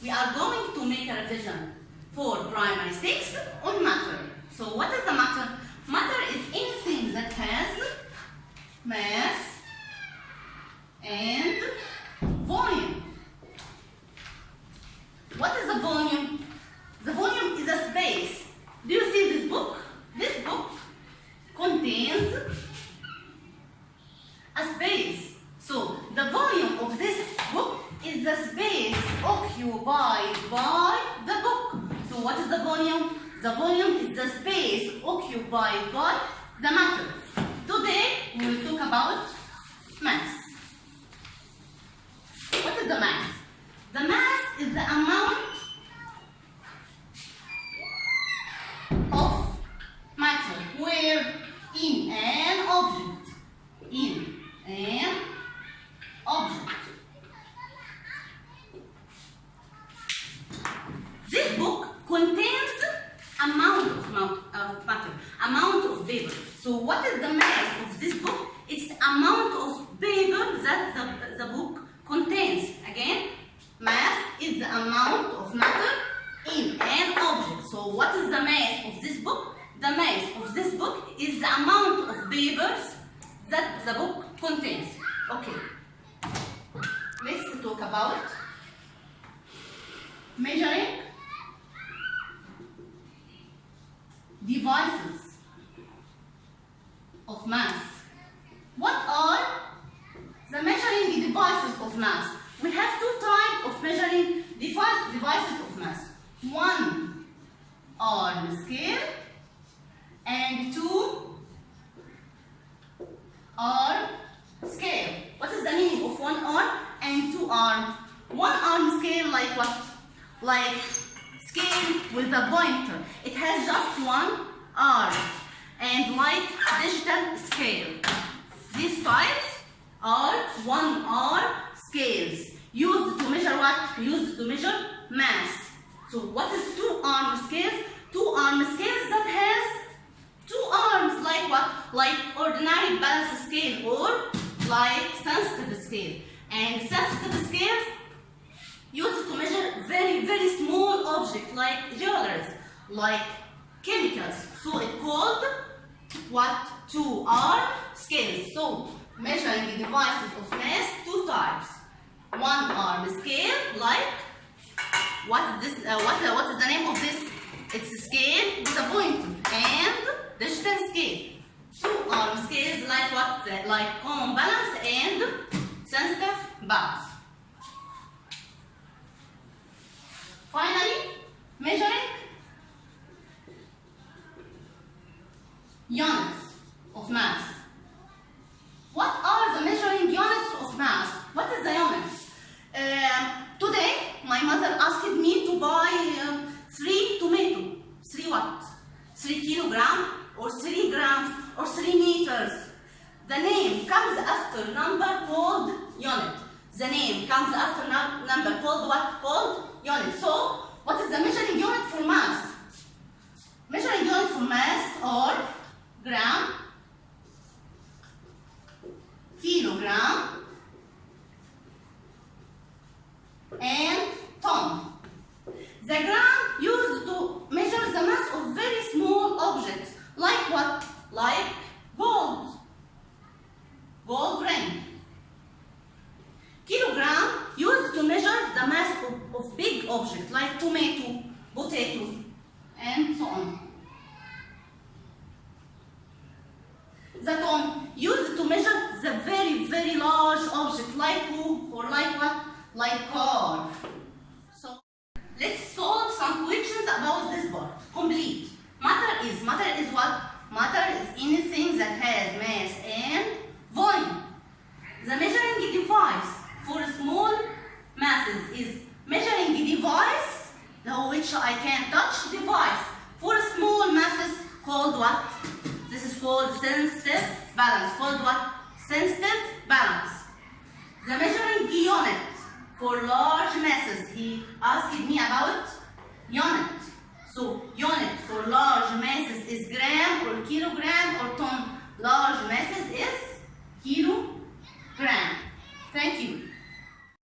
we are going to make a revision for primary 6 on matter. So what is the matter? Matter is anything that has mass and volume. What is the volume? The volume is a space. Do you see this book? This book contains a space. So the volume of this book is the space occupied by the book. So what is the volume? The volume is the space occupied by the matter. Today we will talk about mass. What is the mass? The mass is the amount of matter where in an object. In an object. This book contains amount of matter, amount of paper. So what is the mass of this book? It's amount of paper that the book contains. Again, mass is the amount of matter in an object. So what is the mass of this book? The mass of this book is the amount of papers that the book contains. Okay, let's talk about measuring devices of mass. What are the measuring devices of mass? We have two types of measuring devices of mass. One arm scale and two arm scale. What is the meaning of one arm and two arm? One arm scale like what? Like scale with a pointer. It has just one arm. And like digital scale. These types are one arm scales. Used to measure what? Used to measure mass. So what is two arm scales? Two arm scales that has two arms, like what? Like ordinary balance scale or like sensitive scale. And sensitive scales used to measure very, very small objects like jewelry, like chemicals. So it's called what? Two arm scales. So measuring the devices of mass, two types. One arm scale, like what is this? What is the name of this? It's a scale with a pointer and digital scale. Two arm scales like what? Like common balance and sensitive balance. Finally, measuring units of mass. What are the measuring units of mass? What is the units? Today, my mother asked me to buy 3 tomatoes. 3 what? 3 kilograms or 3 grams or 3 meters. The name comes after number called unit. The name comes after number called what? Called unit. So, what is the measuring unit for mass? Measuring unit for mass are gram, kilogram, and ton. The gram used to measure the mass of very small objects. Like what? Like gold. Gold ring. Kilogram used to measure the mass of big objects like tomato, potato, and so on. The ton used to measure the very, very large object like who or like what? Like car. So let's solve some questions about this part. Complete. Matter is what? Matter is anything that has mass and volume. The measuring device for small masses is measuring device which I can touch device. For small masses called what? This is called sensitive balance. Called what? Sensitive balance. The measuring unit for large masses, he asked me about unit. So unit for large masses is gram or kilogram or ton. Large masses is kilogram. Thank you.